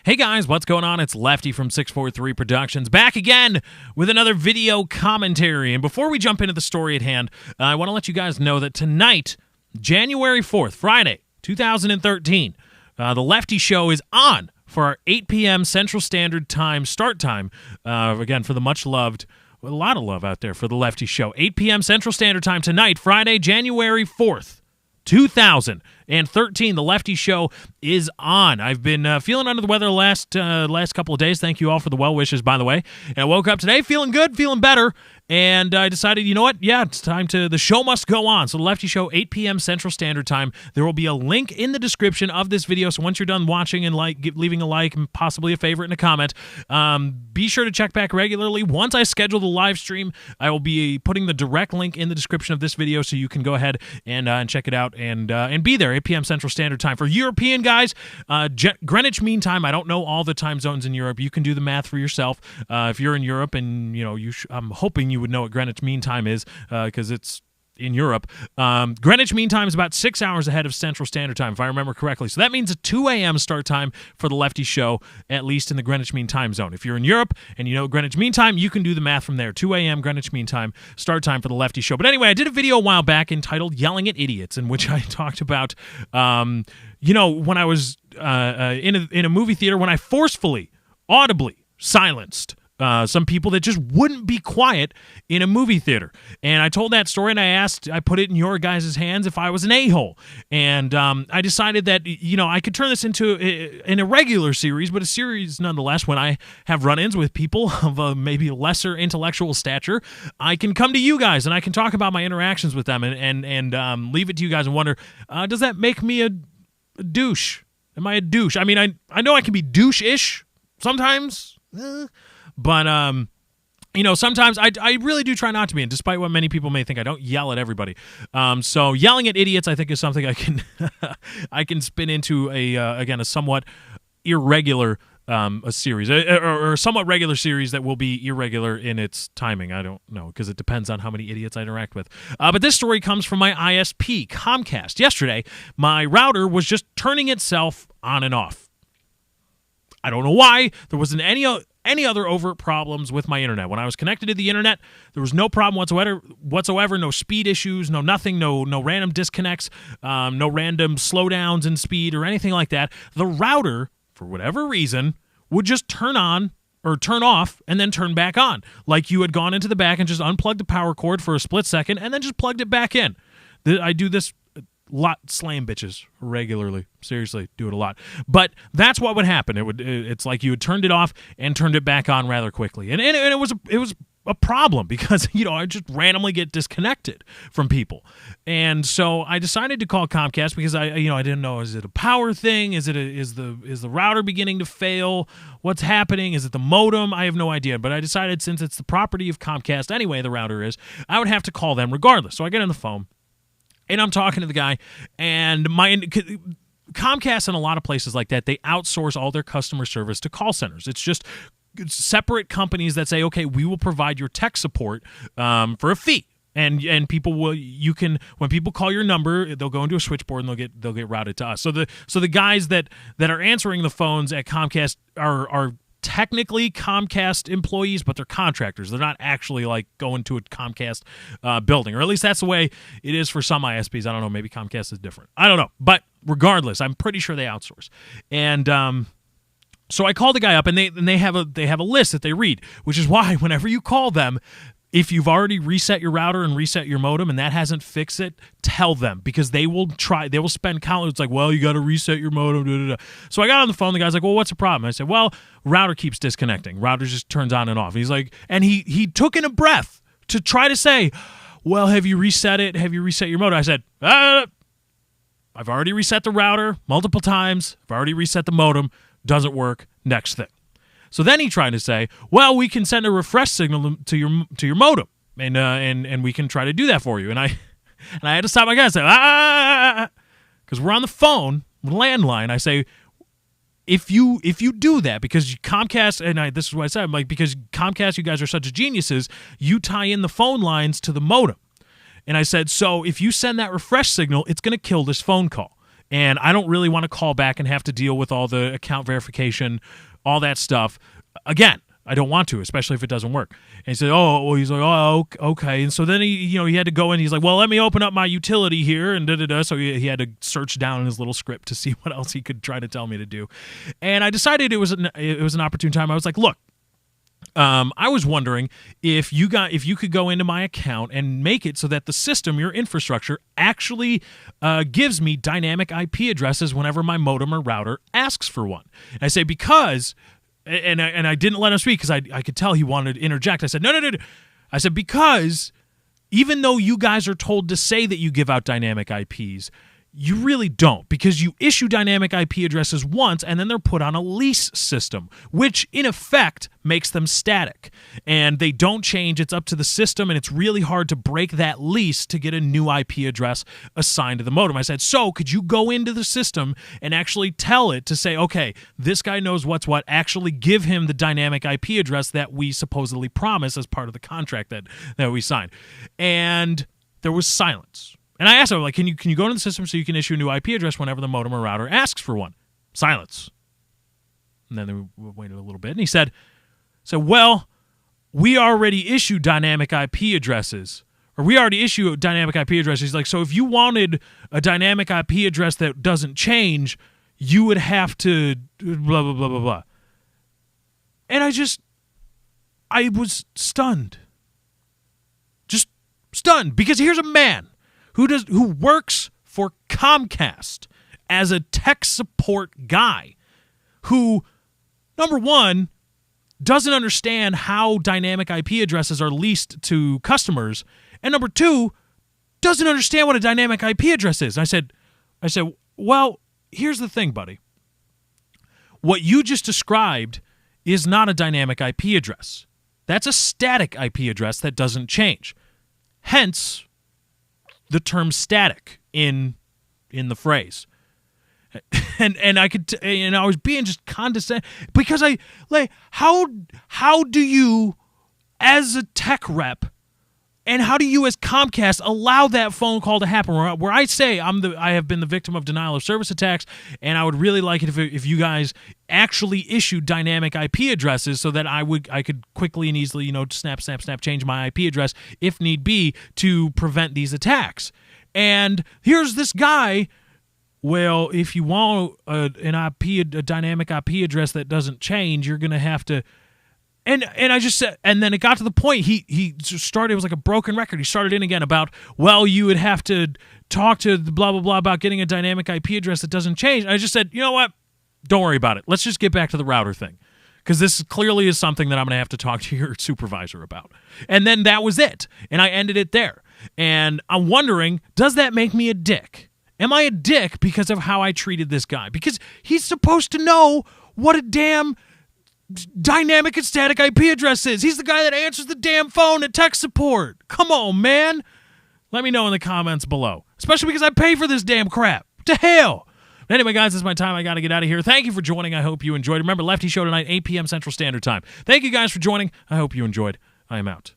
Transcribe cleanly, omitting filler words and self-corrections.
Hey guys, what's going on? It's Lefty from 643 Productions, back again with another video commentary. And before we jump into the story at hand, I want to let you guys know that tonight, January 4th, Friday, 2013, the Lefty Show is on for our 8 p.m. Central Standard Time start time. Again, for the much-loved, a lot of love out there for the Lefty Show. 8 p.m. Central Standard Time tonight, Friday, January 4th. 2013, the Lefty Show is on. I've been feeling under the weather the last couple of days. Thank you all for the well wishes, by the way. And I woke up today feeling good, feeling better, and I decided, you know what? Yeah, it's time to. The show must go on. So the Lefty Show, 8 p.m. Central Standard Time. There will be a link in the description of this video. So once you're done watching and leaving a like and possibly a favorite and a comment, be sure to check back regularly. Once I schedule the live stream, I will be putting the direct link in the description of this video, so you can go ahead and check it out and be there 8 p.m. Central Standard Time. For European guys, Greenwich Mean Time. I don't know all the time zones in Europe. You can do the math for yourself. If you're in Europe, and you know, I'm hoping you would know what Greenwich Mean Time is, because it's in Europe. Greenwich Mean Time is about 6 hours ahead of Central Standard Time, if I remember correctly. So that means a 2 a.m. start time for the Lefty Show, at least in the Greenwich Mean Time zone. If you're in Europe and you know Greenwich Mean Time, you can do the math from there. 2 a.m. Greenwich Mean Time start time for the Lefty Show. But anyway, I did a video a while back entitled Yelling at Idiots, in which I talked about, you know, when I was in a movie theater, when I forcefully, audibly silenced some people that just wouldn't be quiet in a movie theater. And I told that story, and I put it in your guys' hands if I was an a-hole. And I decided that, you know, I could turn this into an irregular series, but a series nonetheless. When I have run-ins with people of maybe lesser intellectual stature, I can come to you guys, and I can talk about my interactions with them and leave it to you guys and wonder, does that make me a douche? Am I a douche? I mean, I know I can be douche-ish sometimes, but, you know, sometimes I really do try not to be, and despite what many people may think, I don't yell at everybody. So yelling at idiots, I think, is something I can I can spin into a somewhat irregular a series, or a somewhat regular series that will be irregular in its timing. I don't know, because it depends on how many idiots I interact with. But this story comes from my ISP, Comcast. Yesterday, my router was just turning itself on and off. I don't know why. There wasn't any other overt problems with my internet. When I was connected to the internet, there was no problem whatsoever, no speed issues, no nothing, no random disconnects, no random slowdowns in speed or anything like that. The router, for whatever reason, would just turn on or turn off and then turn back on, like you had gone into the back and just unplugged the power cord for a split second and then just plugged it back in. I do this lot, slaying bitches regularly. Seriously, do it a lot. But that's what would happen. It's like you had turned it off and turned it back on rather quickly. And it was a problem, because, you know, I just randomly get disconnected from people. And so I decided to call Comcast, because I didn't know, is it a power thing? Is the router beginning to fail? What's happening? Is it the modem? I have no idea. But I decided, since it's the property of Comcast anyway, the router is, I would have to call them regardless. So I get on the phone, and I'm talking to the guy, and Comcast and a lot of places like that, they outsource all their customer service to call centers. It's just separate companies that say, okay, we will provide your tech support for a fee. And people will, when people call your number, they'll go into a switchboard and they'll get routed to us. So the guys that are answering the phones at Comcast are technically Comcast employees, but they're contractors. They're not actually like going to a Comcast building, or at least that's the way it is for some ISPs. I don't know. Maybe Comcast is different. I don't know. But regardless, I'm pretty sure they outsource. And so I call the guy up, and they have a list that they read, which is why whenever you call them, if you've already reset your router and reset your modem and that hasn't fixed it, tell them, because they will spend countless. It's like, well, you got to reset your modem. Da, da, da. So I got on the phone. The guy's like, well, what's the problem? I said, well, router keeps disconnecting. Router just turns on and off. He's like, and he took in a breath to try to say, well, have you reset it? Have you reset your modem? I said, I've already reset the router multiple times. I've already reset the modem. Doesn't work. Next thing. So then he tried to say, well, we can send a refresh signal to your modem, and we can try to do that for you. And I had to stop my guy and say, because we're on the phone, landline. I say, if you do that, because Comcast, and this is what I said, I'm like, because Comcast, you guys are such geniuses, you tie in the phone lines to the modem. And I said, so if you send that refresh signal, it's going to kill this phone call. and I don't really want to call back and have to deal with all the account verification, all that stuff. Again, I don't want to, especially if it doesn't work. And he said, he's like, oh, okay. And so then he had to go in. He's like, well, let me open up my utility here, and da-da-da. So he had to search down in his little script to see what else he could try to tell me to do. And I decided it was an opportune time. I was like, look, I was wondering if you could go into my account and make it so that the system, your infrastructure, actually gives me dynamic IP addresses whenever my modem or router asks for one. And I say because... And I didn't let him speak because I could tell he wanted to interject. I said, no. I said, because even though you guys are told to say that you give out dynamic IPs, you really don't, because you issue dynamic IP addresses once and then they're put on a lease system, which in effect makes them static. And they don't change. It's up to the system, and it's really hard to break that lease to get a new IP address assigned to the modem. I said, so could you go into the system and actually tell it to say, okay, this guy knows what's what, actually give him the dynamic IP address that we supposedly promise as part of the contract that we signed. And there was silence. And I asked him, like, can you go into the system so you can issue a new IP address whenever the modem or router asks for one? Silence. And then we waited a little bit, and he said, well, we already issue dynamic IP addresses, or we already issue dynamic IP addresses. He's like, so if you wanted a dynamic IP address that doesn't change, you would have to blah, blah, blah, blah, blah. And I was stunned. Just stunned, because here's a man who works for Comcast as a tech support guy who, number one, doesn't understand how dynamic IP addresses are leased to customers, and number two, doesn't understand what a dynamic IP address is. And I said, well, here's the thing, buddy. What you just described is not a dynamic IP address. That's a static IP address that doesn't change. Hence the term static in the phrase. And I was being just condescending, because how do you as a tech rep, and how do you as Comcast allow that phone call to happen where I say I have been the victim of denial of service attacks, and I would really like it if you guys actually issued dynamic IP addresses so that I could quickly and easily, snap change my IP address if need be to prevent these attacks. And here's this guy, well, if you want a dynamic IP address that doesn't change, you're going to have to. And I just said, and then it got to the point he started, it was like a broken record. He started in again about, well, you would have to talk to the blah, blah, blah about getting a dynamic IP address that doesn't change. And I just said, you know what? Don't worry about it. Let's just get back to the router thing, because this clearly is something that I'm going to have to talk to your supervisor about. And then that was it. And I ended it there. And I'm wondering, does that make me a dick? Am I a dick because of how I treated this guy? Because he's supposed to know what a damn dynamic and static IP address is. He's the guy that answers the damn phone at tech support. Come on, man. Let me know in the comments below, especially because I pay for this damn crap. To hell. But anyway, guys, this is my time. I got to get out of here. Thank you for joining. I hope you enjoyed. Remember, Lefty Show tonight, 8 p.m. Central Standard Time. Thank you guys for joining. I hope you enjoyed. I am out.